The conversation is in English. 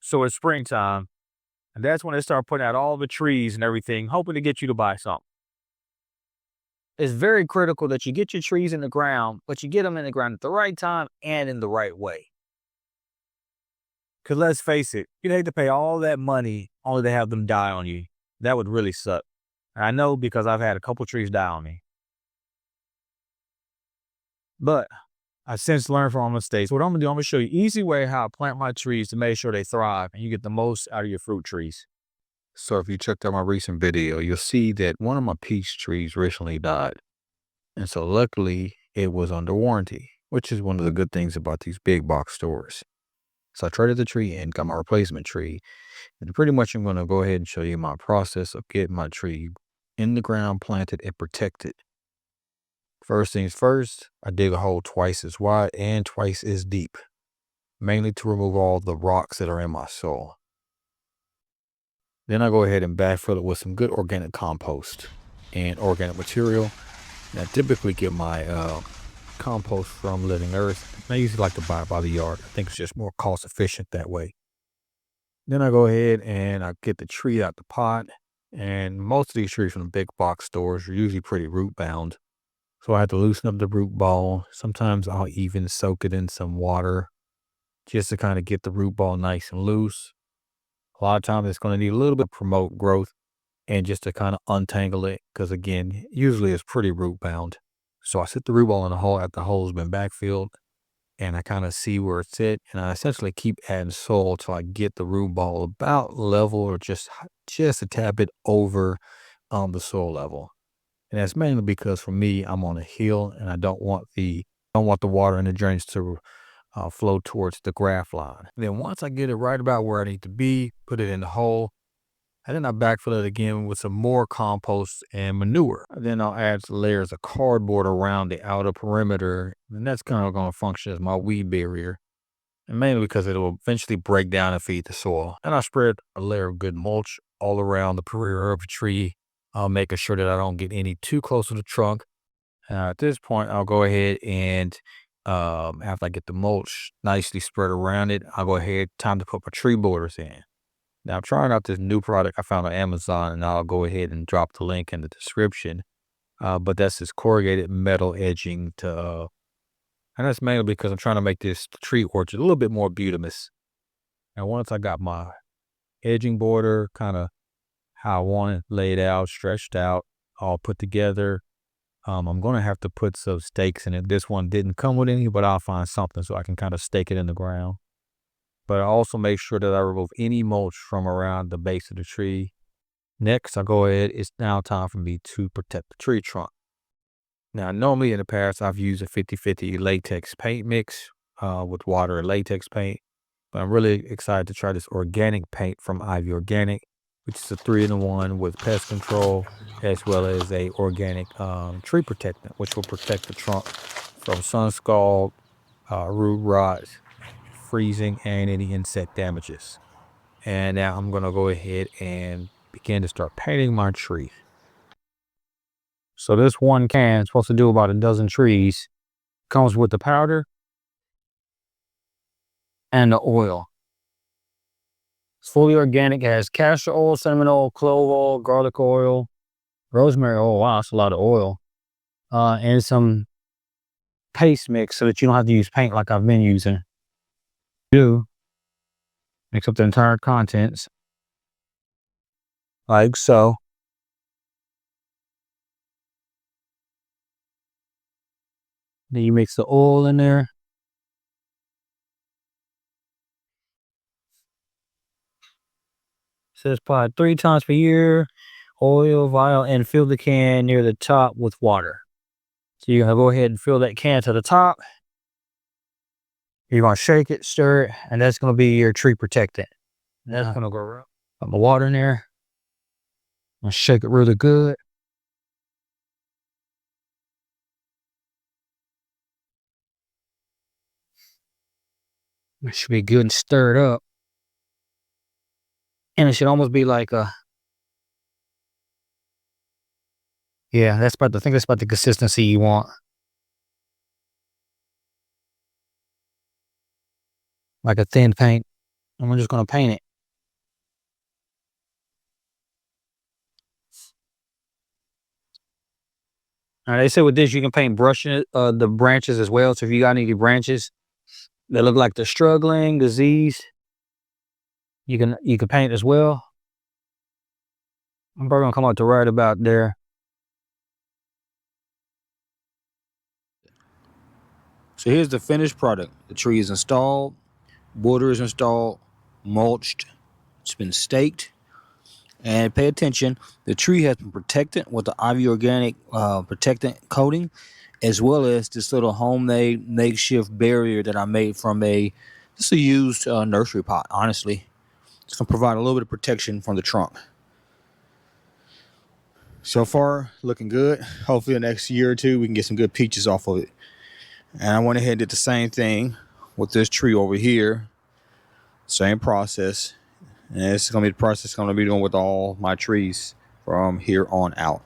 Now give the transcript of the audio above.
So it's springtime, and that's when they start putting out all the trees and everything, hoping to get you to buy something. It's very critical that you get your trees in the ground, but you get them in the ground at the right time and in the right way. Because let's face it, you'd hate to pay all that money only to have them die on you. That would really suck. I know because I've had a couple trees die on me. But I've since learned from my mistakes. What I'm going to do, I'm going to show you an easy way how I plant my trees to make sure they thrive and you get the most out of your fruit trees. So if you checked out my recent video, you'll see that one of my peach trees recently died. And so luckily it was under warranty, which is one of the good things about these big box stores. So I traded the tree in, got my replacement tree. And pretty much I'm going to go ahead and show you my process of getting my tree in the ground, planted and protected. First things first, I dig a hole twice as wide and twice as deep, mainly to remove all the rocks that are in my soil. Then I go ahead and backfill it with some good organic compost and organic material. And I typically get my compost from Living Earth. I usually like to buy it by the yard. I think it's just more cost efficient that way. Then I go ahead and I get the tree out the pot. And most of these trees from the big box stores are usually pretty root bound. So I have to loosen up the root ball. Sometimes I'll even soak it in some water just to kind of get the root ball nice and loose. A lot of times it's going to need a little bit to promote growth and just to kind of untangle it. Because again, usually it's pretty root bound. So I sit the root ball in the hole after the hole has been backfilled and I kind of see where it's at. And I essentially keep adding soil till I get the root ball about level or just a tad bit over the soil level. And that's mainly because for me, I'm on a hill and I don't want the water and the drainage to flow towards the graft line. Then once I get it right about where I need to be, put it in the hole, and then I backfill it again with some more compost and manure. And then I'll add layers of cardboard around the outer perimeter, and that's kind of going to function as my weed barrier. And mainly because it will eventually break down and feed the soil. And I spread a layer of good mulch all around the perimeter of the tree, making sure that I don't get any too close to the trunk. At this point, I'll go ahead and after I get the mulch nicely spread around it, I'll go ahead, time to put my tree borders in. Now I'm trying out this new product I found on Amazon, and I'll go ahead and drop the link in the description. But that's this corrugated metal edging and that's mainly because I'm trying to make this tree orchard a little bit more beautiful. And once I got my edging border kind of how I want it laid out, stretched out, all put together, I'm going to have to put some stakes in it. This one didn't come with any, but I'll find something so I can kind of stake it in the ground. But I also make sure that I remove any mulch from around the base of the tree. Next, I go ahead. It's now time for me to protect the tree trunk. Now, normally in the past, I've used a 50-50 latex paint mix with water and latex paint. But I'm really excited to try this organic paint from Ivy Organic, which is a 3-in-1 with pest control, as well as a organic tree protectant, which will protect the trunk from sun scald, root rot, freezing, and any insect damages. And now I'm going to go ahead and begin to start painting my tree. So this one can is supposed to do about a dozen trees. Comes with the powder and the oil. It's fully organic. It has castor oil, cinnamon oil, clove oil, garlic oil, rosemary oil. Wow, that's a lot of oil. And some paste mix so that you don't have to use paint like I've been using. Mix up the entire contents like so. Then you mix the oil in there. Says apply 3 times per year, oil, vial, and fill the can near the top with water. So you're gonna go ahead and fill that can to the top. You're gonna shake it, stir it, and that's gonna be your tree protectant. And that's gonna go around. Put the water in there. And shake it really good. It should be good and stirred up. And it should almost be like a, yeah, I think that's about the consistency you want. Like a thin paint. And we're just going to paint it. Now, they say with this, you can paint brushing the branches as well. So if you got any branches that look like they're struggling, disease, you can paint as well. I'm probably gonna come out to right about there. So here's the finished product. The tree is installed, border is installed, mulched, it's been staked. And pay attention, the tree has been protected with the Ivy Organic protectant coating, as well as this little homemade makeshift barrier that I made from just a used nursery pot, honestly. It's going to provide a little bit of protection from the trunk. So far, looking good. Hopefully the next year or two, we can get some good peaches off of it. And I went ahead and did the same thing with this tree over here. Same process. And it's going to be the process I'm going to be doing with all my trees from here on out.